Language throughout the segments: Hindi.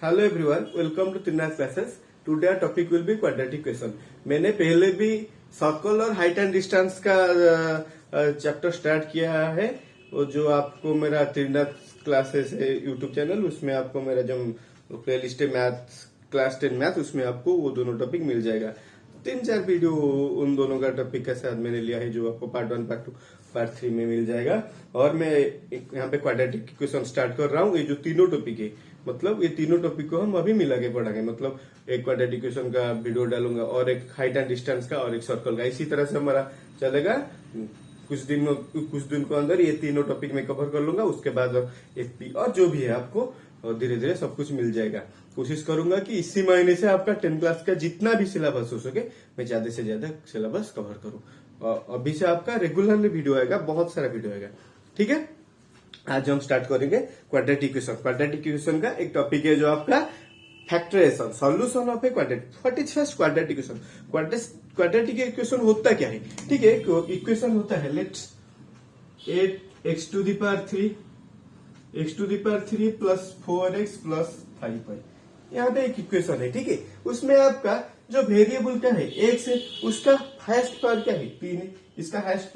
Hello everyone, welcome to Trinath classes. Today our topic will be quadratic equation. मैंने पहले भी सर्कल और हाइट एंड डिस्टेंस का चैप्टर स्टार्ट किया है। वो जो आपको मेरा त्रिनाथ क्लासेस है यूट्यूब चैनल, उसमें आपको मेरा जो प्लेलिस्ट है मैथ क्लास 10 मैथ, उसमें आपको वो दोनों टॉपिक मिल जाएगा। 3-4 वीडियो उन दोनों का टॉपिक के साथ मैंने लिया है, जो आपको पार्ट 1, पार्ट 2, पार्ट 3 में मिल जाएगा। और मैं यहाँ पे क्वाड्रेटिक इक्वेशन स्टार्ट कर रहा हूँ। ये जो तीनों टॉपिक है, मतलब ये तीनों टॉपिक को हम अभी मिला के पढ़ाएंगे। मतलब एक क्वाड्रेटिक इक्वेशन का वीडियो डालूंगा और एक हाइट एंड डिस्टेंस का और एक सर्कल का। इसी तरह से हमारा चलेगा। कुछ दिन को अंदर ये तीनों टॉपिक में कवर कर लूंगा। उसके बाद एफपी और जो भी है आपको धीरे धीरे सब कुछ मिल जाएगा। कोशिश करूंगा कि इसी महीने से आपका 10 क्लास का जितना भी सिलेबस हो सके मैं ज्यादा से ज्यादा सिलेबस कवर करूं। और अभी से आपका रेगुलरली वीडियो आएगा, बहुत सारा वीडियो आएगा। ठीक है, आज हम स्टार्ट करेंगे क्वाड्रेटिक इक्वेशन। क्वाड्रेटिक इक्वेशन का एक टॉपिक है जो आपका factorisation, solution of a quadratic. What is first quadratic equation? Quadratic equation होता क्या है? ठीक है, इक्वेशन होता है let's 8x to the power 3 plus 4x plus 5y। यहाँ पे एक इक्वेशन है। ठीक है, उसमें आपका जो वेरिएबल क्या है x है, उसका हाईएस्ट पावर क्या है 3 है। इसका हाईएस्ट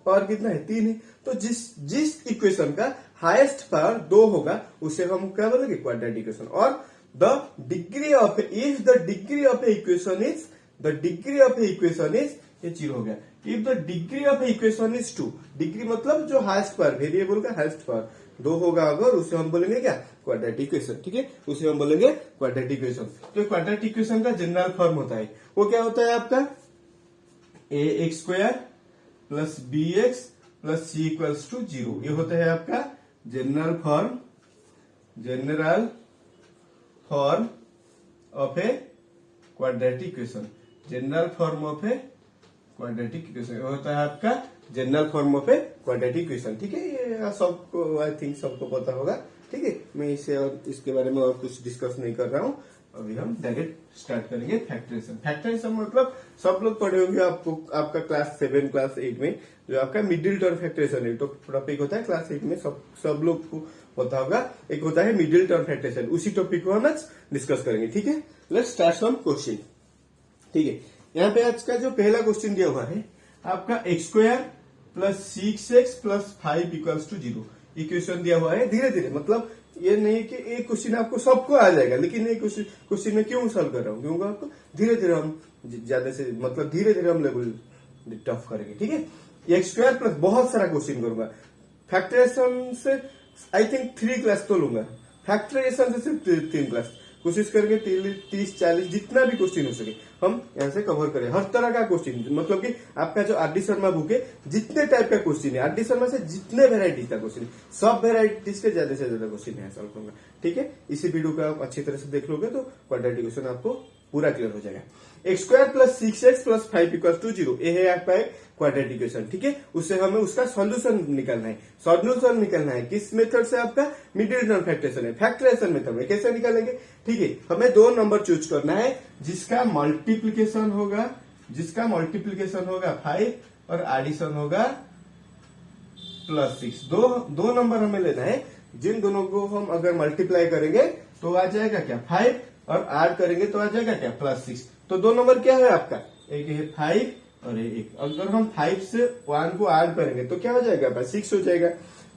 पावर कितना है 3 है। तो जिस इक्वेशन का हाईएस्ट पावर 2 होगा उसे हम क्या बोलेंगे क्वाड्रेटिक इक्वेशन। और the degree of if the degree of equation is ये 0 हो गया। If the degree of equation is 2, degree मतलब जो हाईएस्ट पावर, वेरिएबल का हाईएस्ट पावर 2 होगा अगर, उसे हम बोलेंगे क्या क्वाड्रेटिक इक्वेशन। ठीक है, उसे हम बोलेंगे क्वाड्रेटिक इक्वेशन। तो क्वाड्रेटिक इक्वेशन का जनरल फॉर्म होता है, वो क्या होता है आपका ax² plus bx plus c equals to 0। ये होता है आपका general form of a quadratic equation. General form of a quadratic equation होता है आपका general form of a quadratic equation. ठीक है, ये सबको आई थिंक सबको पता होगा। ठीक है, मैं इसे और इसके बारे में और कुछ डिस्कस नहीं कर रहा हूँ। अभी हम डायरेक्ट स्टार्ट करेंगे फैक्टराइजेशन। फैक्टराइजेशन मतलब सब लोग पढ़े होंगे आपको, आपका क्लास 7 क्लास 8 में जो आपका मिडिल टर्म फैक्टराइजेशन है। तो टॉपिक होता है क्लास 8 में, सब लोग को पता होगा। एक होता है मिडिल टर्म फैक्टराइजेशन, उसी टॉपिक को हम आज डिस्कस करेंगे। ठीक है, लेट्स स्टार्ट सम क्वेश्चन। ठीक है, यहाँ पे आज का जो पहला क्वेश्चन दिया हुआ है आपका x² plus 6x plus 5 equals to 0 equation दिया हुआ है। धीरे धीरे, मतलब ये नहीं कि एक क्वेश्चन आपको सबको आ जाएगा, लेकिन एक क्वेश्चन में क्यों सॉल्व कर रहा हूँ, क्योंकि आपको धीरे धीरे हम ज्यादा से मतलब धीरे धीरे हम लेवल टफ करेंगे। ठीक है, x² प्लस बहुत सारा क्वेश्चन करूंगा। फैक्टराइजेशन से आई थिंक 3 क्लास तो लूंगा, फैक्टराइजेशन से सिर्फ 3 क्लास। कोशिश करेंगे 30-40 जितना भी क्वेश्चन हो सके हम यहाँ से कवर करें। हर तरह का क्वेश्चन, मतलब कि आपका जो आर डी शर्मा बुक है, जितने टाइप का क्वेश्चन है आर डी शर्मा से, जितने वेराइटीज का क्वेश्चन है, सब वेराइटीज के ज्यादा से ज्यादा क्वेश्चन है सॉल्व करूंगा। ठीक है, इसी वीडियो को आप अच्छी तरह से देख लोगे तो क्वाड्रेटिक इक्वेशन आपको पूरा क्लियर हो जाएगा। x² plus 6x plus 5 equal to 0, ये है आपका क्वाड्रेटिक इक्वेशन। ठीक है, उससे हमें उसका सॉल्यूशन निकालना है। सॉल्यूशन निकालना है किस मेथड से? आपका मिडिल टर्म फैक्टराइजेशन है, फैक्टराइजेशन मेथड में। कैसे निकालेंगे? ठीक है, हमें 2 नंबर चूज करना है जिसका मल्टीप्लीकेशन होगा 5 और एडिशन होगा प्लस 6। दो नंबर हमें लेना है, जिन दोनों को हम अगर मल्टीप्लाई करेंगे तो आ जाएगा क्या 5, और ऐड करेंगे तो आ जाएगा क्या प्लस 6। तो 2 नंबर क्या है आपका, एक है 5 और एक। अगर हम 5 से 1 को ऐड करेंगे तो क्या हो जाएगा 6 हो जाएगा।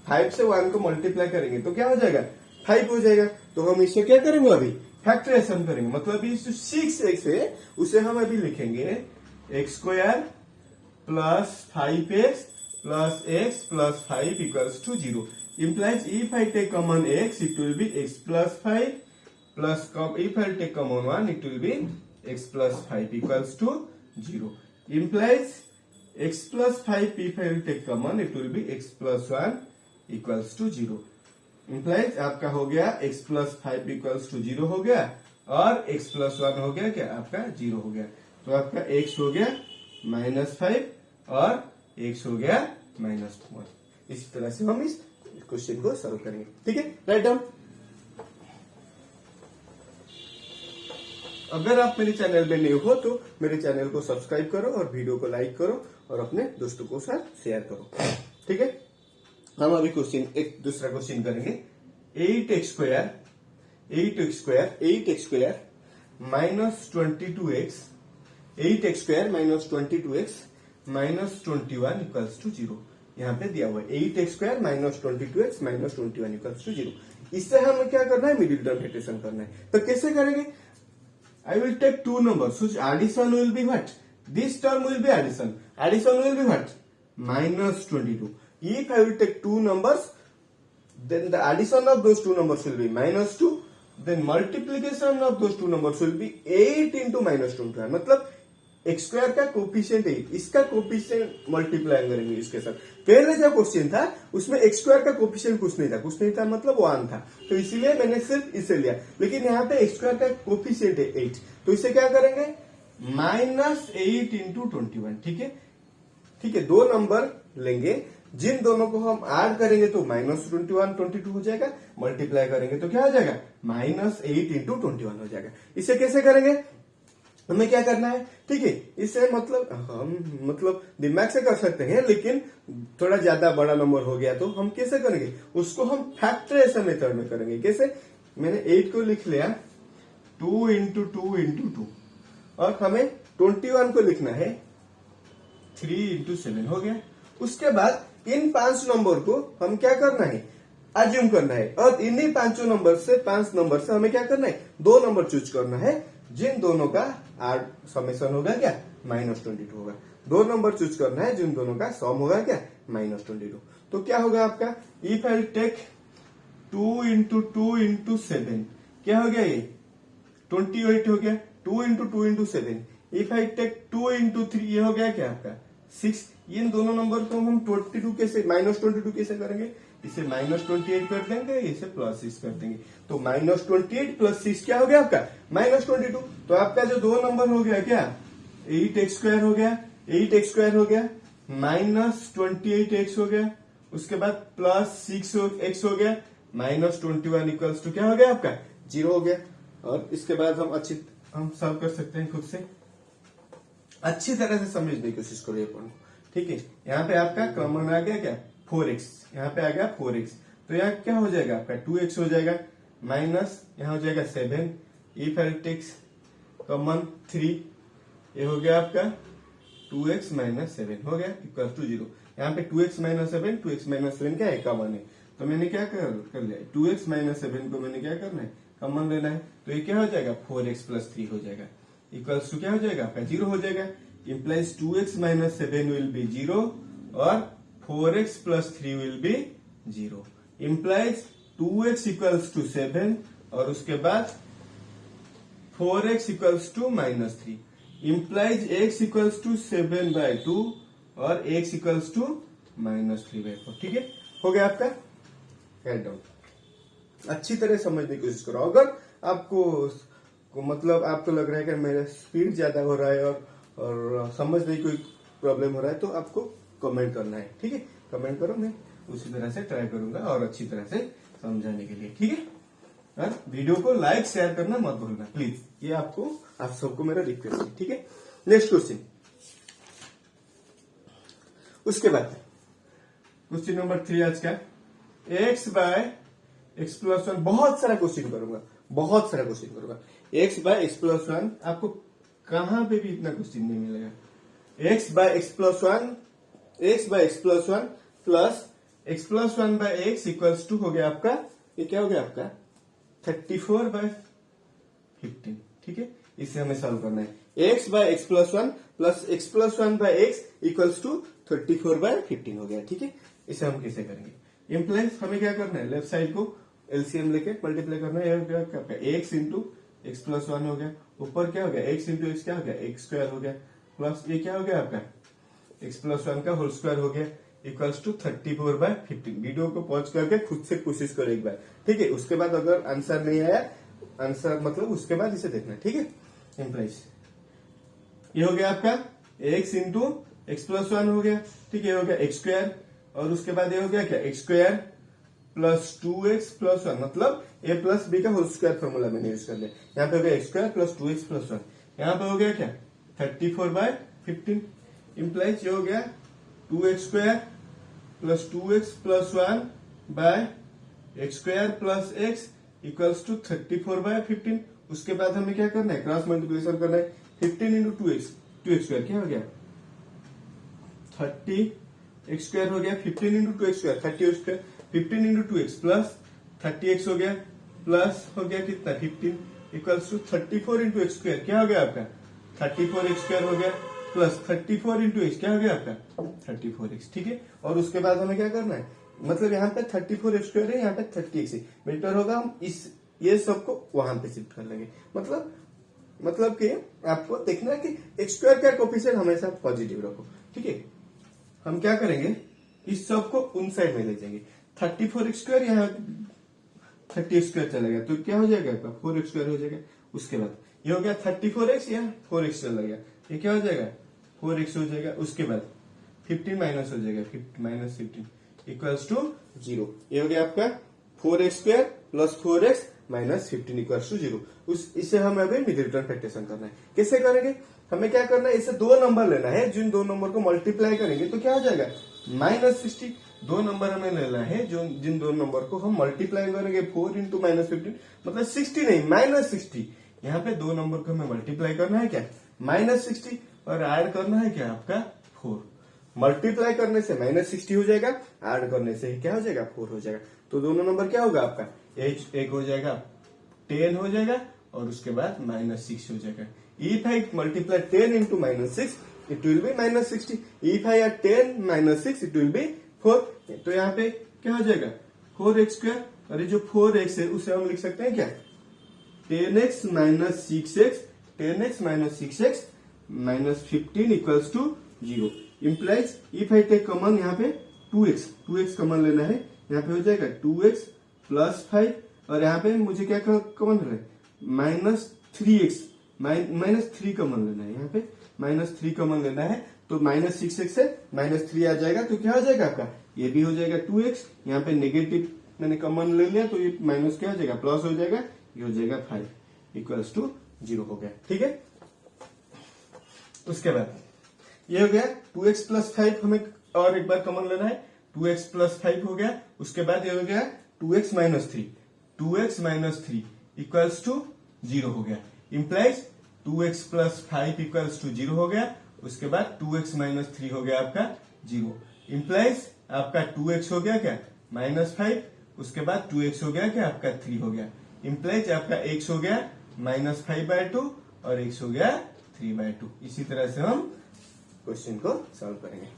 5 से 1 को मल्टीप्लाई करेंगे तो क्या हो जाएगा 5 हो जाएगा। तो हम इससे क्या करेंगे, अभी फैक्टराइजेशन करेंगे। मतलब ये जो 6x है उसे हम अभी लिखेंगे x² plus 5x plus x plus 5 equals to 0। implies if I take common x, it will be x plus 5 plus if I take common 1, it will be x plus 5 equals to 0. Implies x plus 5 if I will take common, it will be x plus 1 equals to 0. Implies आपका हो गया x plus 5 equals to 0 हो गया, और x plus 1 हो गया क्या आपका 0 हो गया। तो आपका x हो गया -5 और x हो गया -1। इसी तरह से हम इस क्वेश्चन को सॉल्व करेंगे। ठीक है, राइट डाउन। अगर आप मेरे चैनल में न्यू हो तो मेरे चैनल को सब्सक्राइब करो और वीडियो को लाइक करो और अपने दोस्तों को साथ शेयर करो। ठीक है, हम अभी एक दूसरा क्वेश्चन करेंगे। 8x² 8x² minus 22x, 8x² minus 22x minus 21 equals to 0। यहाँ पे दिया हुआ है 8x² minus 22x minus 21 equals to 0। इससे हमें क्या करना है, मिडिल टर्म हटेशन करना है। तो कैसे करेंगे, I will take two numbers whose addition will be what? This term will be addition. Addition will be what? Minus 22. If I will take two numbers, then the addition of those two numbers will be minus 2. Then multiplication of those two numbers will be 8 into minus 21. मतलब x स्क्वायर का कोफिशिएंट 8, इसका कोफिशिएंट मल्टीप्लाई करेंगे इसके साथ। पहले जो क्वेश्चन था उसमें x स्क्वायर का कोफिशिएंट कुछ नहीं था मतलब 1 था, तो इसीलिए मैंने सिर्फ इसे लिया। लेकिन यहाँ पे x स्क्वायर का कोफिशिएंट है 8, तो इसे क्या करेंगे, माइनस 8 इंटू 21। ठीक है, दो नंबर लेंगे, जिन दोनों को हम ऐड करेंगे तो माइनस 21 22 हो जाएगा, मल्टीप्लाई करेंगे तो क्या हो जाएगा, माइनस 8 इंटू 21 हो जाएगा। इसे कैसे करेंगे, हमें क्या करना है, ठीक है, इसे मतलब हम दिमाग से कर सकते हैं, लेकिन थोड़ा ज्यादा बड़ा नंबर हो गया तो हम कैसे करेंगे, उसको हम फैक्टराइजेशन मेथड में करेंगे। कैसे, मैंने 8 को लिख लिया 2 इंटू 2 इंटू 2, और हमें 21 को लिखना है 3 इंटू 7 हो गया। उसके बाद इन 5 नंबर को हम क्या करना है, अज्यूम करना है, और इन्हीं 5 नंबर से हमें क्या करना है, 2 नंबर चूज करना है, जिन दोनों का समेशन होगा क्या, माइनस 22 होगा। 2 नंबर चूज करना है जिन दोनों का सम होगा क्या, माइनस 22। तो क्या होगा आपका, if I take 2 into 2 into 7, क्या हो गया, ये 28 हो गया। 2 into 2 into 7, if I take 2 into 3, ये हो गया क्या आपका 6। इन दोनों नंबर को हम 22 कैसे, माइनस 22 कैसे करेंगे, इसे माइनस 28 कर देंगे, इसे प्लस 6 कर देंगे। तो माइनस 28 प्लस 6 क्या हो गया आपका, माइनस 22। तो आपका जो 2 नंबर हो गया क्या, 8x² हो गया, 8x² हो गया, माइनस 28x हो गया, उसके बाद प्लस 6x हो गया, माइनस 21 इक्वल्स टू क्या हो गया आपका, 0 हो गया। और इसके बाद हम सॉल्व कर सकते हैं खुद से। अच्छी तरह से समझने की कोशिश करो ये पॉइंट, ठीक है। यहाँ पे आपका कॉमन आ गया क्या, 4x, यहाँ पे आ गया 4x, तो यहाँ क्या हो जाएगा आपका 2x हो जाएगा, माइनस यहाँ हो जाएगा 7, इफ आई टेक कॉमन 3, ये हो गया आपका 2x माइनस 7 हो गया इक्वल टू 0। यहाँ पे 2x माइनस 7 क्या है, कॉमन है, तो मैंने क्या कर लिया, 2x माइनस 7 को मैंने क्या करना है, कॉमन लेना है, तो ये क्या हो जाएगा 4x प्लस 3 हो जाएगा, इक्वल्स टू क्या हो जाएगा आपका 0 हो जाएगा। Implies 2x minus 7 will be 0 और 4x plus 3 will be 0। Implies 2x equals to 7 और उसके बाद 4x equals to minus 3। Implies x equals to 7/2 और x इक्वल्स टू माइनस 3/4। ठीक है, हो गया आपका हेड डाउन। अच्छी तरह समझने की कोशिश करो। अगर आपको मतलब आपको लग रहा है कि मेरा स्पीड ज्यादा हो रहा है और समझने की कोई प्रॉब्लम हो रहा है, तो आपको कमेंट करना है। ठीक है, कमेंट करो, मैं उसी तरह से ट्राई करूंगा और अच्छी तरह से समझाने के लिए। ठीक है, और वीडियो को लाइक शेयर करना मत भूलना प्लीज, ये आप सबको मेरा रिक्वेस्ट है। ठीक है, नेक्स्ट क्वेश्चन। उसके बाद क्वेश्चन नंबर 3 आज का, x प्लस 1। बहुत सारा क्वेश्चन करूंगा, x बाय x प्लस 1। आपको कहां पे भी इतना क्वेश्चन नहीं मिलेगा। x by x plus 1 plus x plus 1 by x equals to हो गया आपका, ये क्या हो गया आपका 34/15। ठीक है, इसे हमें सॉल्व करना है। x by x plus 1 plus x plus 1 by x equals to 34/15 हो गया। ठीक है, इसे हम कैसे करेंगे। इम्प्लाइज हमें क्या करना है, लेफ्ट साइड को एलसीएम लेके मल्टीप्लाई करना है। x इंटू एक्स प्लस 1 हो गया, ऊपर क्या हो गया x इंटू एक्स क्या हो गया x स्क्वायर हो गया, प्लस ये क्या हो गया आपका x प्लस 1 का होल स्क्वायर हो गया इक्वल्स टू 34/15। वीडियो को पॉज करके खुद से कोशिश करो एक बार। ठीक है, उसके बाद अगर आंसर नहीं आया, आंसर मतलब उसके बाद इसे देखना। ठीक है, इम्प्लाइज ये हो गया आपका x इंटू एक्स प्लस 1 हो गया। ठीक है, ये हो गया x स्क्वायर, और उसके बाद ये हो गया क्या x square plus 2x plus 1, मतलब a प्लस b का होल स्क्वायर फॉर्मूला मैंने यूज कर लिया। यहाँ पे हो गया x square plus 2x plus 1, यहाँ पे हो गया क्या 34/15। इम्प्लाइज ये हो गया 2x square plus 2x plus 1 by x square plus x equals to 34/15। उसके बाद हमें क्या करना है, क्रॉस मल्टीप्लिकेशन करना है। 15 इंटू 2x स्क्वायर क्या हो गया, 30x स्क्वायर हो गया। 15 into 2x square 30x square, 15 into 2x plus 30x हो गया, प्लस हो गया कितना 15 equals to 34 into x square क्या हो गया आपका 34x स्क्वायर हो गया, प्लस 34 इंटू एक्स क्या हो गया आपका 34x। ठीक है, और उसके बाद हमें क्या करना है, मतलब यहाँ पे 34x स्क्वायर है, यहाँ पे 30x है, बेटर होगा हम इस ये सबको वहां पे शिफ्ट कर लेंगे। मतलब कि आपको देखना है कि एक्स स्क्वायर का कोफिशिएंट हमेशा पॉजिटिव रखो। ठीक है, हम क्या करेंगे, इस सब को उन साइड में ले जाएंगे। 34x स्क्वायर यहाँ 30x स्क्वायर चला गया तो क्या हो जाएगा आपका 4x स्क्वायर हो जाएगा। उसके बाद ये हो गया 34x, यहाँ 4x चला गया, ये क्या हो जाएगा 4x हो जाएगा। उसके बाद 15 माइनस हो जाएगा, माइनस 15 इक्वल्स टू 0। ये हो गया आपका 4x square plus 4x minus 15 equals to 0। इसे हमें अभी मिडिल टर्म फैक्टराइजेशन करना है। कैसे करेंगे, हमें क्या करना है, इसे दो नंबर लेना है, जिन दो नंबर को मल्टीप्लाई करेंगे तो क्या हो जाएगा -60। दो नंबर हमें लेना है जो जिन दो नंबर को हम मल्टीप्लाई करेंगे 4 इंटू -15 मतलब 60 नहीं -60। यहाँ पे दो नंबर को हमें मल्टीप्लाई करना है क्या -60 और ऐड करना है क्या आपका 4। मल्टीप्लाई करने से -60 हो जाएगा, ऐड करने से क्या हो जाएगा 4 हो जाएगा। तो दोनों नंबर क्या होगा आपका, एक हो जाएगा 10 हो जाएगा और उसके बाद -6 हो जाएगा। If I multiply 10 into -6 it will be -60। If I add 10 -6 it will be 4। तो यहाँ पे क्या हो जाएगा 4x स्क्वायर, और ये जो 4x है उसे हम लिख सकते हैं क्या 10x minus 6x, 10x minus 6x minus 15 equals to 0। Implies if I take common यहाँ पे 2x कॉमन लेना है, यहाँ पे हो जाएगा 2x प्लस 5 और यहाँ पे मुझे क्या कॉमन लेना है -3x, -3 कॉमन लेना है, यहाँ पे -3 कॉमन लेना है तो -6x से -3 आ जाएगा तो क्या हो जाएगा आपका ये भी हो जाएगा 2x। यहाँ पे नेगेटिव मैंने कॉमन ले लिया तो ये माइनस क्या हो जाएगा प्लस हो जाएगा, ये हो जाएगा 5 इक्वल्स टू 0 हो गया। ठीक है, उसके बाद ये हो गया 2x प्लस 5, हमें और एक बार कॉमन लेना है 2x प्लस 5 हो गया। उसके बाद ये हो गया 2x minus 3, 2x minus 3 equals to 0 हो गया। Implies 2x plus 5 equals to 0 हो गया। उसके बाद 2x माइनस 3 हो गया आपका 0। इम्प्लाइज आपका 2x हो गया क्या -5, उसके बाद 2x हो गया क्या आपका 3 हो गया। इम्प्लाइज आपका x हो गया -5/2 और x हो गया 3/2। इसी तरह से हम क्वेश्चन को सॉल्व करेंगे।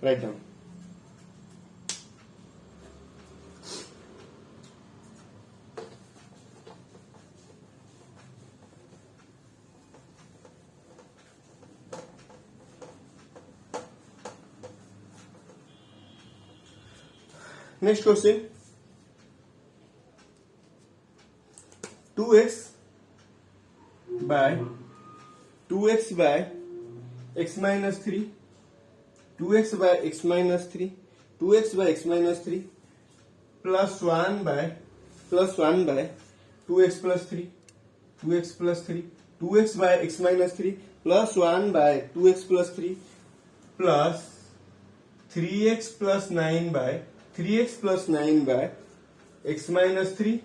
Write down. Next question 2x by x minus 3, 2x by x minus 3, 2x by x minus 3 plus 1 by 2x plus 3, 2x plus 3, 2x by x minus 3 plus 1 by 2x plus 3 plus 3x plus 9 by 3x plus 9 by x minus 3,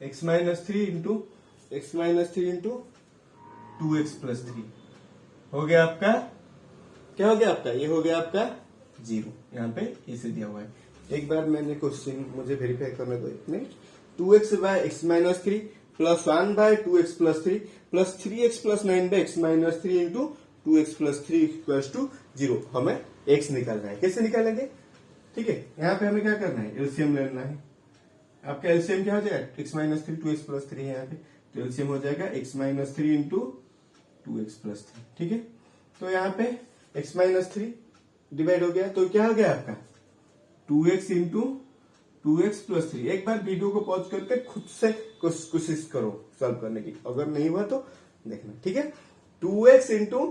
x minus 3 into x minus 3 into 2x plus 3 हो गया आपका, क्या हो गया आपका, ये हो गया आपका 0। यहाँ पे इसे दिया हुआ है। एक बार मैंने क्वेश्चन मुझे वेरीफाई करने दो एक minute. 2x by x minus 3 plus 1 by 2x plus 3 plus 3x plus 9 by x minus 3 into 2x plus 3 equals to 0। हमें x निकालना है, कैसे निकालेंगे, ठीक है। यहाँ पे हमें क्या करना है, एलसीएम लेना है। आपका एलसीएम क्या हो जाएगा x माइनस 3 2x प्लस 3 है यहाँ पे, तो एलसीएम हो जाएगा x minus 3 into 2x plus 3। ठीक है, तो यहाँ पे x माइनस 3 डिवाइड हो गया तो क्या हो गया आपका 2x इंटू 2x प्लस 3। एक बार वीडियो को पॉज करके खुद से कोशिश करो सॉल्व करने की, अगर नहीं हुआ तो देखना। ठीक है, 2x इंटू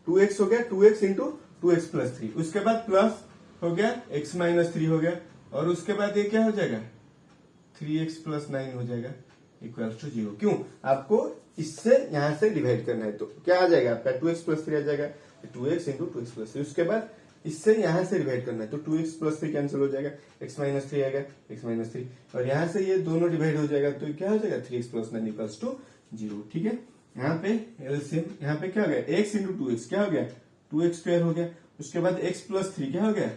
2x हो गया 2x इंटू 2x प्लस 3। उसके बाद प्लस हो गया x माइनस 3 हो गया और उसके बाद ये क्या हो जाएगा 3x प्लस 9 हो जाएगा इक्वल टू 0। क्यों, आपको इससे यहां से डिवाइड करना है तो क्या आ जाएगा आपका 2x प्लस 3 आ जाएगा, 2x इंटू 2x प्लस 3। उसके बाद इससे यहाँ से डिवाइड करना है, तो 2x प्लस 3 कैंसिल हो जाएगा, x माइनस 3 आएगा, x माइनस 3, और यहाँ से ये दोनों डिवाइड हो जाएगा, तो क्या हो जाएगा 3x प्लस 9 इक्वल्स टू 0। ठीक है, यहाँ पे एलसीएम, यहाँ पे क्या हो गया, x इंटू 2x क्या हो गया, 2x स्क्वायर हो गया, उसके बाद x प्लस 3 क्या हो गया,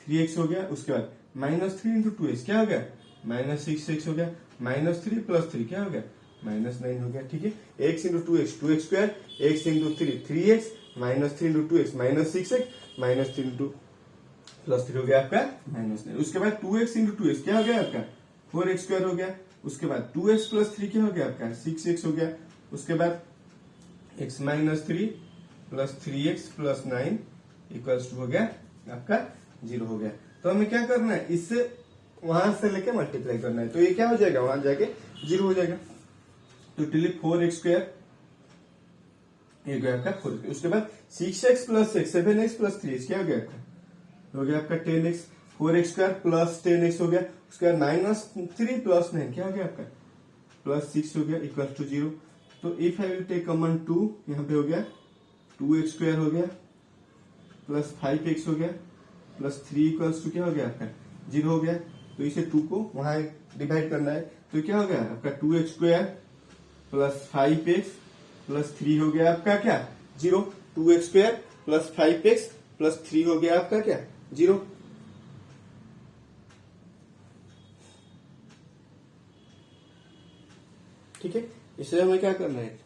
3x हो गया, उसके बाद माइनस 3 इंटू 2x क्या हो गया, माइनस 6x हो गया, माइनस 3 प्लस 3 क्या हो गया, माइनस 9 हो गया। ठीक है, x into 2x 2x square, x into 3 3x, minus 3 into 2x minus 6x, minus 3 into plus 3 हो गया आपका माइनस 9। उसके बाद 2x इंटू 2x क्या हो गया आपका 4x स्क्वायर हो गया, उसके बाद 2x प्लस 3 क्या हो गया आपका 6x हो गया, उसके बाद x minus 3 plus 3x plus 9 equals to हो गया आपका 0 हो गया। तो हमें क्या करना है, इससे वहां से लेके मल्टीप्लाई करना है, तो ये क्या हो जाएगा, वहां जाके 0 हो जाएगा। तो टोटली 4x स्क्वायर, ये गया आपका 4x, उसके बाद 6x plus 6 7x plus 3x क्या हो गया आपका, हो गया आपका 10x, 4x square plus 10x हो गया, उसके बाद माइनस 3 प्लस 9 क्या हो गया आपका प्लस 6 हो गया इक्वल टू 0। तो if I will take common 2, यहाँ पे हो गया 2x स्क्वायर हो गया प्लस 5x हो गया प्लस 3 इक्वल्स टू क्या हो गया आपका 0 हो गया। तो इसे 2 को वहां डिवाइड करना है, तो क्या हो गया आपका 2x square plus 5x plus 3 हो गया आपका क्या 0, 2x square plus 5x plus 3 हो गया आपका क्या 0। ठीक है, इसे हमें क्या करना है,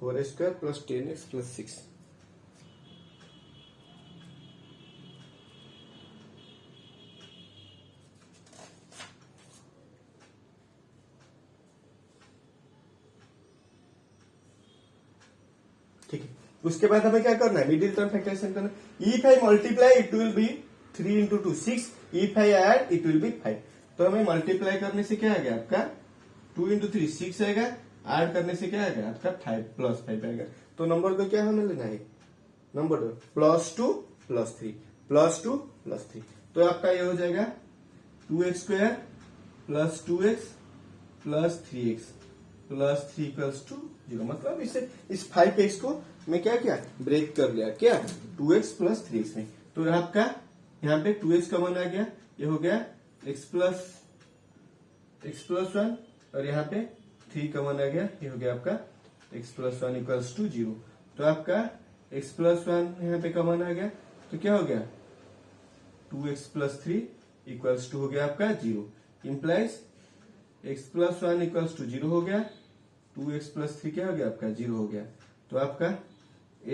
4x square plus 10x plus 6, ठीक है। उसके बाद हमें क्या करना है, मिडिल टर्म फैक्टराइजेशन करना है। If I multiply it will B 3 into 2 6, if I add it will B 5। तो हमें मल्टीप्लाई करने से क्या आएगा आपका 2 इंटू 3 6 आएगा, ऐड करने से क्या आएगा आपका 5 प्लस 5 आएगा। तो नंबर 2 क्या हमें लेना है, number 2 plus 2 plus 3 plus 2 plus 3। तो आपका ये हो जाएगा 2x square plus 2x plus 3x plus 3 equals to 0। मतलब इसे इस 5x को मैं क्या किया ब्रेक कर लिया क्या 2x प्लस 3x में। तो आपका यहाँ पे 2x कॉमन आ गया, ये हो गया x प्लस 1, और यहाँ पे 3 कॉमन आ गया, ये हो गया आपका x प्लस 1 इक्वल्स टू 0। तो आपका x प्लस 1 यहाँ पे कॉमन आ गया, तो क्या हो गया 2x प्लस 3 इक्वल्स टू हो गया आपका 0, implies x plus 1 equals to 0 हो गया, 2x प्लस 3 क्या हो गया आपका 0 हो गया। तो आपका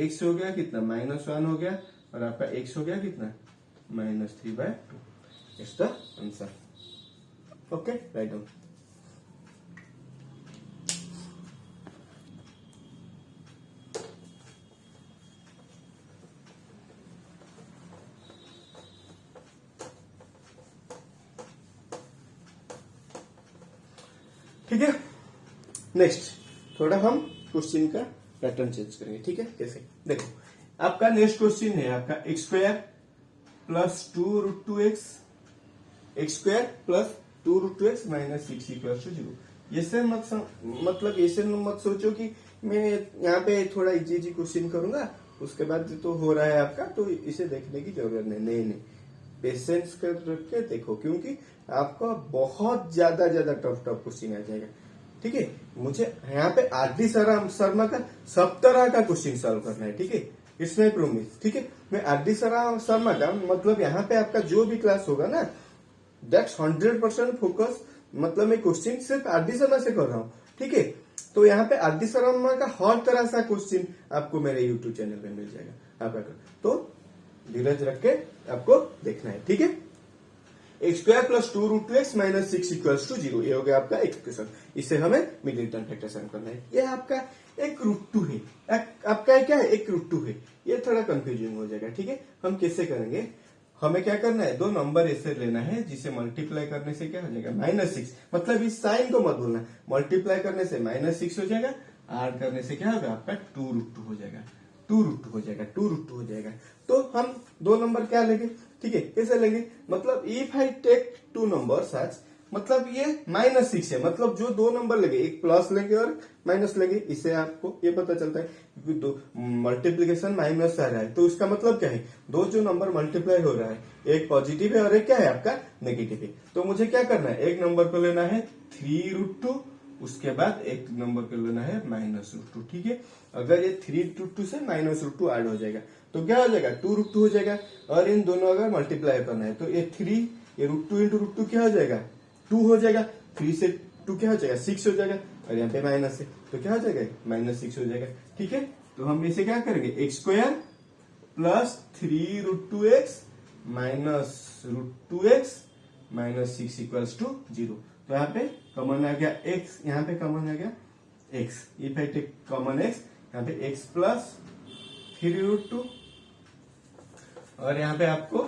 x हो गया कितना -1 हो गया, और आपका x हो गया कितना -3/2। It's the answer. Okay, write down. ठीक है, नेक्स्ट थोड़ा हम क्वेश्चन का पैटर्न चेंज करेंगे। ठीक है, कैसे देखो, आपका नेक्स्ट क्वेश्चन है आपका x square plus 2√2x, x square plus 2√2x minus 6 equal to 0। ऐसे मतलब ऐसे मत सोचो कि मैं यहाँ पे थोड़ा इजी क्वेश्चन करूंगा उसके बाद तो हो रहा है आपका, तो इसे देखने की जरूरत नहीं। नहीं, पेशेंस कर के देखो, क्योंकि आपका बहुत ज्यादा टफ क्वेश्चन आ जाएगा। ठीक है, मुझे यहाँ पे आरडी शर्मा का सब तरह का क्वेश्चन सॉल्व करना है। ठीक है, इट्स माई प्रॉमिस। ठीक है, मैं आरडी शर्मा का मतलब यहाँ पे आपका जो भी क्लास होगा ना, दैट्स 100% फोकस, मतलब मैं क्वेश्चन सिर्फ आरडी शर्मा से कर रहा हूँ। ठीक है, तो यहाँ पे आरडी शर्मा का हर तरह सा क्वेश्चन आपको मेरे यूट्यूब चैनल पे मिल जाएगा आपका। तो धीरज रख के आपको देखना है। ठीक है, x square plus 2√2x minus 6 equals to 0, ये हो गया आपका एक्सप्रेशन। इसे हमें मिडिल टर्म फैक्टराइजेशन करना है। ये आपका एक √2 है, आपका क्या है एक √2 है, ये थोड़ा कंफ्यूजिंग हो जाएगा। ठीक है, हम कैसे करेंगे, हमें क्या करना है, दो नंबर ऐसे लेना है जिसे मल्टीप्लाई करने से क्या हो जाएगा -6। मतलब इस साइन को मत भूलना, मल्टीप्लाई करने से -6 हो जाएगा, ऐड करने से क्या होगा आपका 2√2 हो जाएगा, 2√2 हो जाएगा, 2√2 हो जाएगा। तो हम दो नंबर क्या लेंगे, ठीक है, कैसे लेंगे, मतलब if I take two number such मतलब ये -6 है, मतलब जो दो नंबर लगे, एक प्लस लेंगे और माइनस लेंगे, इससे आपको ये पता चलता है क्योंकि दो मल्टीप्लीकेशन माइनस आ रहा है, तो इसका मतलब क्या है, दो जो नंबर मल्टीप्लाई हो रहा है, एक पॉजिटिव है और एक क्या है आपका नेगेटिव है। तो मुझे क्या करना है, एक नंबर को लेना है 3√2, उसके बाद एक नंबर को लेना है -√2। ठीक है, अगर ये 3√2 से -√2 ऐड हो जाएगा तो क्या हो जाएगा, 2√2 हो जाएगा, और इन दोनों अगर मल्टीप्लाई करना है तो ये 3, ये √2 इंटू √2 क्या हो जाएगा, 2 हो जाएगा, 3 से 2 क्या हो जाएगा, 6 हो जाएगा, और यहाँ पे माइनस है तो क्या हो जाएगा, -6 हो जाएगा। ठीक है, तो हम इसे क्या करेंगे, x² plus 3√2x -√2x -6 equals to 0। तो यहाँ पे कॉमन आ गया x, यहाँ पे कॉमन आ गया x, इफेक्ट कॉमन x, यहाँ पे x प्लस 3√2, और यहाँ पे आपको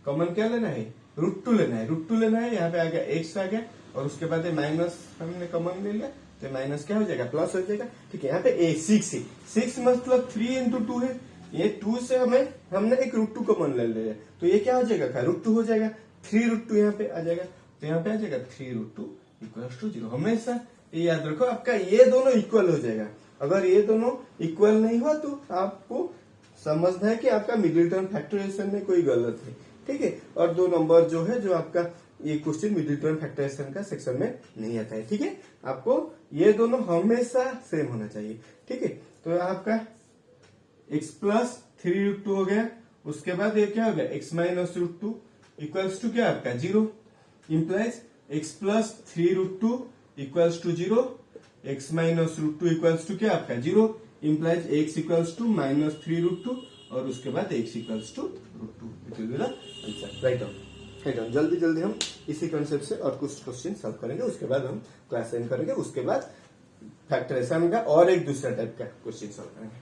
कॉमन क्या लेना है, √2 लेना है, √2 लेना है, यहाँ पे आ गया x आ गया, और उसके बाद माइनस हमने कॉमन ले लिया तो माइनस क्या हो जाएगा, प्लस हो जाएगा। ठीक है, यहाँ पे 6 है, 6 मतलब 3 इंटू 2 है, ये 2 से हमने एक √2 कॉमन ले लिया, तो ये क्या हो जाएगा, √2 हो जाएगा, 3√2 यहाँ पे आ जाएगा, तो यहाँ पे आ जाएगा 3√2 इक्वल्स टू 0। हमेशा ये याद रखो, आपका ये दोनों इक्वल हो जाएगा, अगर ये दोनों इक्वल नहीं हुआ तो आपको समझना है कि आपका मिडिल टर्म फैक्टराइजेशन में कोई गलत है। ठीक है, और दो नंबर जो है, जो आपका ये क्वेश्चन मिडिल टर्म फैक्टराइजेशन का सेक्शन में नहीं आता है। ठीक है, आपको ये दोनों हमेशा सेम होना चाहिए। ठीक है, तो आपका x प्लस 3√2 हो गया, उसके बाद ये क्या हो गया, x -√2 इक्वल्स टू क्या आपका 0, implies x plus 3√2 equals to 0, x -√2 equals to क्या आपका 0, इंप्लाइज x इक्वल्स टू -3√2, और उसके बाद x equals to √2। It will be the answer. Right down, जल्दी जल्दी हम इसी कंसेप्ट से और कुछ क्वेश्चन सॉल्व करेंगे, उसके बाद हम क्लास एंड करेंगे, उसके बाद फैक्टराइजेशन का और एक दूसरा टाइप का क्वेश्चन सॉल्व करेंगे।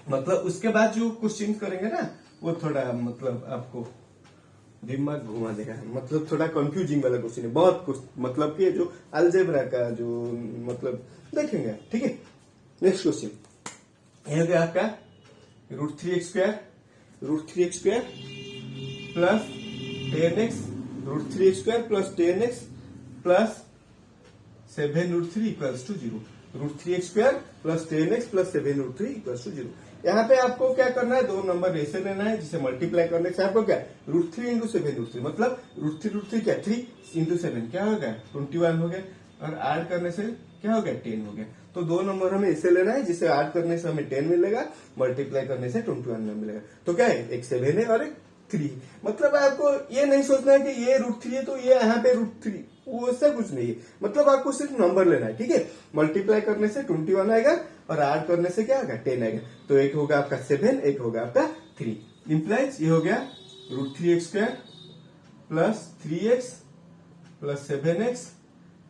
मतलब उसके बाद जो क्वेश्चन करेंगे ना, वो थोड़ा मतलब आपको दिमाग घुमा देगा, मतलब थोड़ा कंफ्यूजिंग वाला क्वेश्चन है, बहुत कुछ मतलब कि जो अलजेब्रा का जो मतलब देखेंगे। ठीक है, नेक्स्ट क्वेश्चन ये हो गया आपका √3x² plus 10x, √3x² plus 10x plus 7√3 equals to 0, √3x² plus 10x plus 7√3 equals to 0। यहाँ पे आपको क्या करना है, दो नंबर ऐसे लेना है जिसे मल्टीप्लाई करने से आपको क्या, √3 इंटू 7√3 मतलब √3 क्या 3 इंटू 7 क्या हो गया 21 हो गया, और ऐड करने से क्या हो गया 10 हो गया। तो दो नंबर हमें ऐसे लेना है जिसे ऐड करने से हमें 10 मिलेगा, मल्टीप्लाई करने से 21 में मिलेगा। तो क्या है, एक 7 है और एक 3। मतलब आपको ये नहीं सोचना है कि ये √3 है तो ये यहाँ पे √3, वो ऐसा कुछ नहीं है, मतलब आपको सिर्फ नंबर लेना है। ठीक है, मल्टीप्लाई करने से 21 आएगा और ऐड करने से क्या आएगा 10 आएगा, तो एक होगा आपका 7, एक होगा आपका 3। इंप्लाइज ये हो गया √3x² plus 3x plus 7x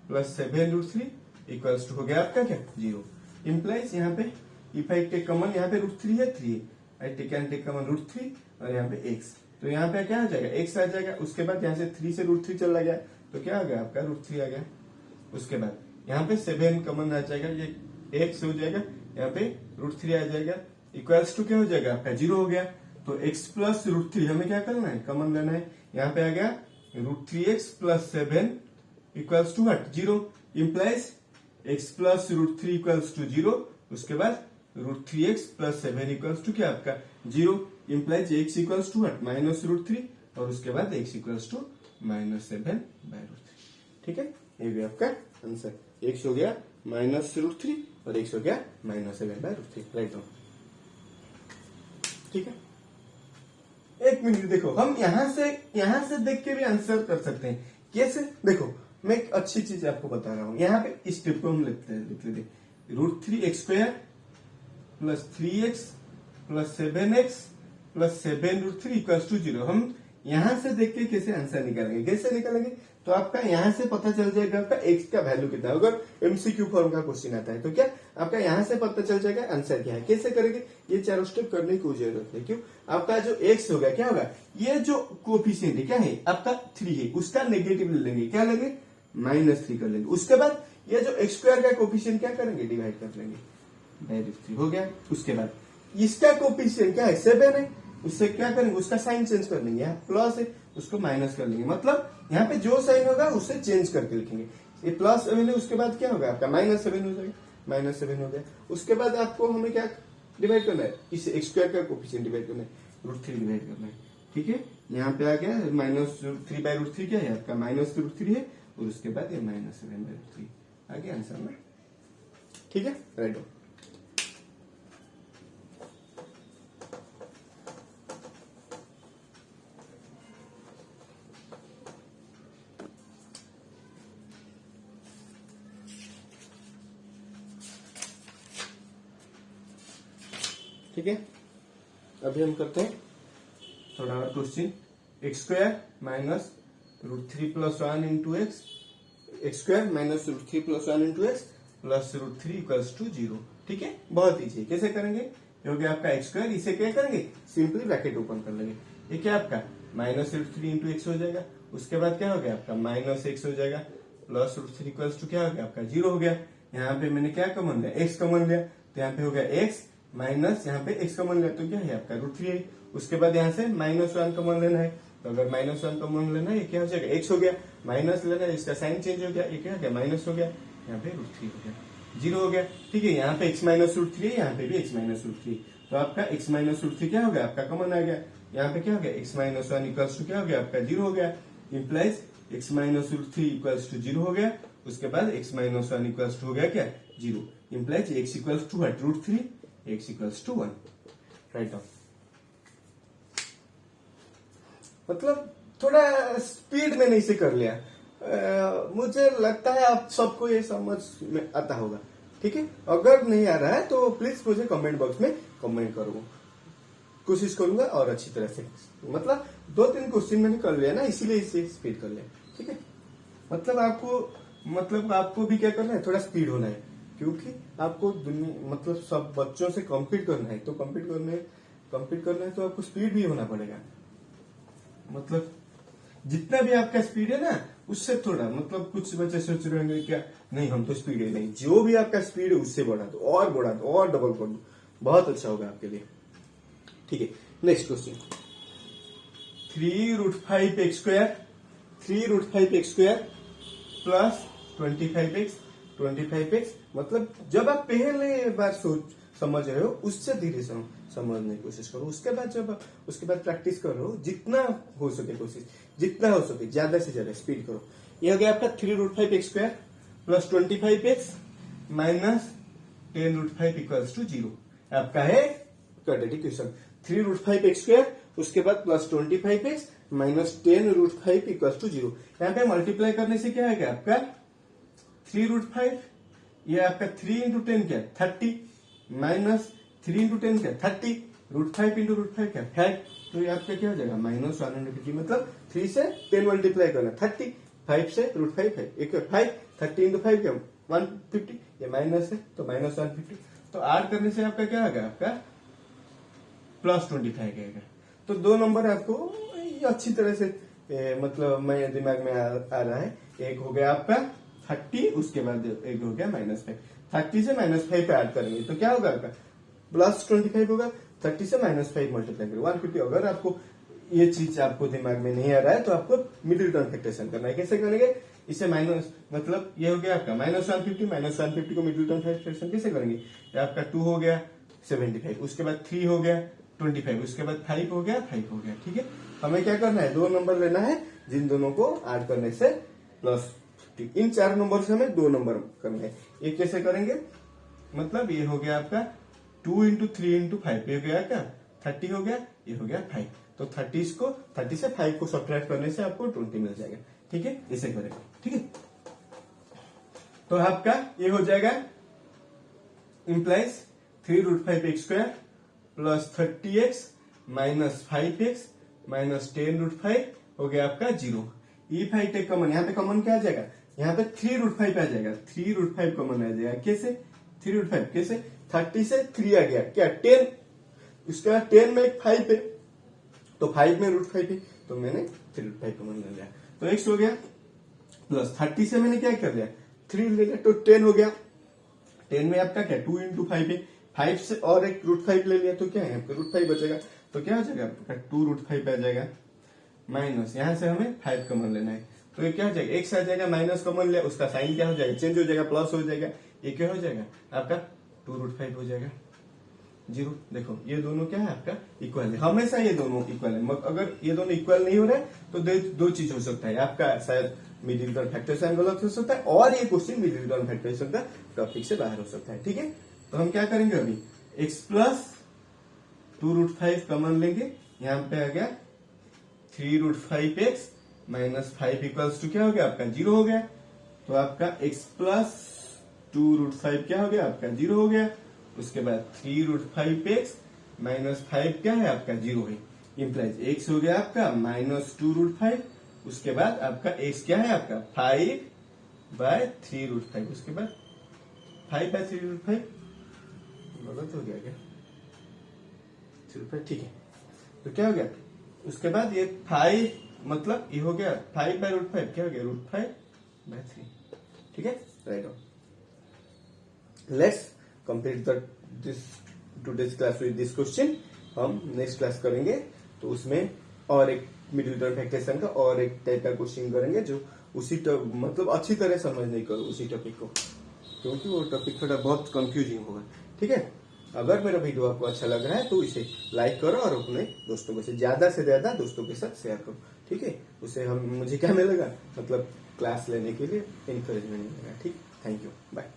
plus 7√3 equals to हो गया आपका क्या 0। इंप्लाइज यहाँ पे इफ आई टेक कॉमन, यहाँ पे √3 है, 3 I take can take common √3 और यहाँ पे x, तो यहाँ पे क्या आ जाएगा x आ जाएगा, उसके बाद यहाँ से 3 से √3 चला गया तो क्या आ गया आपका √3 आ गया, उसके बाद यहाँ पे 7 कॉमन आ जाएगा, ये x हो जाएगा, यहाँ पे √3 आ जाएगा, इक्वल्स टू क्या हो जाएगा आपका 0 हो गया। तो x प्लस √3 हमें क्या करना है, कॉमन लेना है, यहाँ पे आ गया √3x plus 7 equals to what 0, implies x plus √3 equals to 0, उसके बाद √3x प्लस 7 इक्वल्स टू क्या आपका 0, implies x equals to what -√3, और उसके बाद x इक्वल्स टू -7/√3। ठीक है, ये भी आपका आंसर, x हो गया -√3 और x हो गया -7/√3। राइट, ठीक है। एक मिनट देखो, हम यहाँ से देख के भी आंसर कर सकते हैं। कैसे, देखो मैं एक अच्छी चीज आपको बता रहा हूं, यहाँ पे इस स्टेप को हम लिख लेते √3x² plus 3x plus 7x plus 7√3 equals to 0। हम यहां से देख के कैसे आंसर निकालेंगे, कैसे निकालेंगे, तो आपका यहां से पता चल जाएगा आपका x का वैल्यू कितना है। अगर एमसीक्यू फॉर्म का क्वेश्चन आता है तो क्या आपका यहां से पता चल जाएगा आंसर क्या है। कैसे करेंगे, ये चारों स्टेप करने की जरूरत है। क्यों, आपका जो x होगा क्या होगा, ये जो कोफिशिएंट है क्या है आपका 3 है, उसका नेगेटिव ले लेंगे, क्या लेंगे -3 कर लेंगे। उसके बाद ये जो x² का कोफिशिएंट क्या करेंगे, डिवाइड कर लेंगे, -3 हो गया। उसके बाद इसका कोफिशिएंट क्या है 7 है, उससे क्या करेंगे, उसका साइन चेंज कर लेंगे। यहाँ प्लस है उसको माइनस कर लेंगे, मतलब यहाँ पे जो साइन होगा उससे चेंज करके लिखेंगे। ये +7 है, उसके बाद क्या होगा आपका -7 हो जाएगा, -7 हो गया। उसके बाद आपको हमें क्या डिवाइड करना है, इस x² का कोफिशिएंट डिवाइड करना है, √3 डिवाइड करना है। ठीक है, यहाँ पे आ गया -3/√3 क्या है आपका -√3 है, और उसके बाद ये -7/√3 आ गया आंसर में। ठीक है, राइट। ठीक है, अभी हम करते हैं थोड़ा और question. x² -√3 + 1 × x, x² -√3 + 1 × x + √3 = 0। ठीक है, बहुत ईजी है। कैसे करेंगे, ये हो गया आपका x², इसे क्या करेंगे, सिंपली ब्रैकेट ओपन कर लेंगे। ये क्या आपका -√3 × x हो जाएगा, उसके बाद क्या हो गया आपका -x हो जाएगा, + √3 = क्या हो गया आपका 0 हो गया। यहाँ पे मैंने क्या कॉमन लिया, x कॉमन लिया, तो यहाँ पे हो गया x माइनस, यहाँ पे x कॉमन लिया तो क्या है आपका √3 है। उसके बाद यहाँ से -1 कॉमन लेना है, तो अगर -1 कॉमन लेना है, ये क्या हो जाएगा, x हो गया, माइनस लेना है, इसका साइन चेंज हो गया, ये क्या हो गया, माइनस हो गया, यहाँ पे √3 हो गया, 0 हो गया। ठीक है, यहाँ पे x -√3 है, यहाँ पे भी x -√3, तो आपका x -√3 क्या हो गया आपका कॉमन आ गया। यहाँ पे क्या हो गया, x -1 = क्या हो गया आपका 0 हो गया, इम्प्लाइज x -√3 = 0 हो गया। उसके बाद x -1 = हो गया क्या 0, implies x = √3, x = 1। Write down. मतलब थोड़ा स्पीड में नहीं से कर लिया, मुझे लगता है आप सबको ये समझ में आता होगा। ठीक है, अगर नहीं आ रहा है तो प्लीज मुझे कमेंट बॉक्स में कमेंट करो, कोशिश करूंगा और अच्छी तरह से। मतलब 2-3 क्वेश्चन मैंने कर लिया ना, इसीलिए इसे स्पीड कर लिया। ठीक है, मतलब आपको भी क्या करना है, थोड़ा स्पीड होना है, क्योंकि आपको दुनिया मतलब सब बच्चों से कम्पीट करना है, तो कम्पीट करना है तो आपको स्पीड भी होना पड़ेगा। मतलब जितना भी आपका स्पीड है ना, उससे थोड़ा, मतलब कुछ बच्चे सोच रहे होंगे क्या, नहीं हम तो स्पीड है, नहीं, जो भी आपका स्पीड है उससे बढ़ा दो, और डबल कर दो, बहुत अच्छा होगा आपके लिए। ठीक है, next question, 3√5x² 3√5x² plus 25x मतलब जब आप पहले बार समझ रहे हो उससे धीरे से समझने की कोशिश करो। उसके बाद प्रैक्टिस करो, जितना हो सके ज्यादा से ज्यादा स्पीड करो। ये हो गया आपका 3√5x² प्लस 25x माइनस 10√5 = 0। आपका है क्वाड्रेटिक इक्वेशन। 3√5x², उसके बाद प्लस 25x माइनस 10√5 = 0। यहाँ पे मल्टीप्लाई करने से क्या आएगा आपका 3√5, ये आपका 3 × 10 क्या 30, माइनस 3 × 10 क्या 30, √5 × √5 क्या 5, तो ये आपका क्या हो जाएगा -150। मतलब 3 से 10 मल्टीप्लाई करना 30, 5 से √5 है, एक 5, 30 × 5 क्या 150, ये माइनस है तो -150, तो ऐड करने से आपका क्या आएगा आपका +25 आएगा। तो 2 नंबर आपको अच्छी तरह से मतलब मैं दिमाग में आ रहा है। एक हो गया आपका 30, उसके बाद एक हो गया -5। 30 से -5 पे ऐड करेंगे तो क्या होगा आपका +25 होगा। 30 से -5 मल्टीप्लाई करेंगे 150। अगर आपको ये चीज आपको दिमाग में नहीं आ रहा है तो आपको मिडिल टर्म फैक्टराइजेशन करना है। कैसे करेंगे, इसे माइनस, मतलब ये हो गया आपका -150 को मिडिल टर्म फैक्टराइजेशन कैसे करेंगे, ये आपका 2 हो गया 75, उसके बाद 3 हो गया 25, उसके बाद 5 हो गया 5 हो गया। ठीक है, हमें क्या करना है, 2 नंबर लेना है जिन दोनों को ऐड करने से +50। इन 4 नंबर से हमें 2 नंबर करना है। ये कैसे करेंगे, मतलब ये हो गया आपका 2 × 3 × 5, ये हो गया क्या 30 हो गया, ये हो गया 5, तो 30 से 5 को सब्ट्रैक्ट करने से आपको 20 मिल जाएगा। ठीक है, इसे करेंगे। ठीक है, तो आपका ये हो जाएगा implies 3√5x² plus 30x minus 5x minus 10√5 हो गया आपका 0। E5 टेक कॉमन, यहाँ पे कॉमन क्या आ जाएगा, यहाँ पे 3√5 आ जाएगा, 3√5 कॉमन आ जाएगा। कैसे 3√5, कैसे 30 से 3 आ गया क्या 10, उसके बाद 10 में एक 5 है तो 5 में √5 है, तो मैंने 3√5 कॉमन ले लिया तो x हो गया, प्लस 30 से मैंने क्या कर लिया 3 ले लिया तो 10 हो गया। 10 में आपका क्या 2 × 5 है, 5 से और एक √5 ले लिया तो क्या है आपका √5 बचेगा। तो क्या हो जाएगा आपका 2√5 आ जाएगा, माइनस यहाँ से हमें 5 कॉमन लेना है, तो ये क्या हो जाएगा, एक्स आ जाएगा, माइनस कॉमन लिया, उसका साइन क्या हो जाएगा, चेंज हो जाएगा, प्लस हो जाएगा, ये क्या हो जाएगा आपका 2√5 हो जाएगा 0। देखो ये दोनों क्या है आपका इक्वल है, हमेशा ये दोनों इक्वल है, मगर अगर ये दोनों इक्वल नहीं हो रहे तो दो चीज हो सकता है, आपका शायद मिडिल टर्म फैक्टराइजेशन गलत हो सकता है, और ये क्वेश्चन मिडिल टर्म फैक्टराइजेशन का टॉपिक से बाहर हो सकता है। ठीक है, तो हम क्या करेंगे अभी, x प्लस 2√5 कॉमन लेंगे, यहाँ पे आ गया 3√5x माइनस 5 इक्वल्स टू क्या हो गया आपका 0 हो गया, तो आपका x प्लस 2√5 क्या हो गया आपका 0 हो गया, उसके बाद 3√5x माइनस 5 क्या है आपका 0 है, इंप्लाइज x हो गया आपका माइनस 2√5, उसके बाद आपका x क्या है आपका 5/3√5, उसके बाद 5/3√5 गलत हो गया क्या, ठीक है, तो क्या हो गया, उसके बाद ये 5 मतलब ये हो गया 5/√5 क्या हो गया √5/3। ठीक है, right on. Let's complete this today's class with this question. हम नेक्स्ट क्लास करेंगे तो उसमें और एक मिडिल टर्म फैक्टराइजेशन का और एक टाइप का क्वेश्चन करेंगे जो उसी मतलब अच्छी तरह समझने को उसी टॉपिक को, क्योंकि वो टॉपिक थोड़ा बहुत कंफ्यूजिंग होगा। ठीक है, अगर मेरा वीडियो आपको अच्छा लग रहा है तो इसे लाइक करो और अपने दोस्तों को से ज्यादा दोस्तों के साथ शेयर करो। ठीक है, उससे मुझे क्या मिलेगा, मतलब क्लास लेने के लिए इंकरेजमेंट मिलेगा। ठीक, थैंक यू, बाय।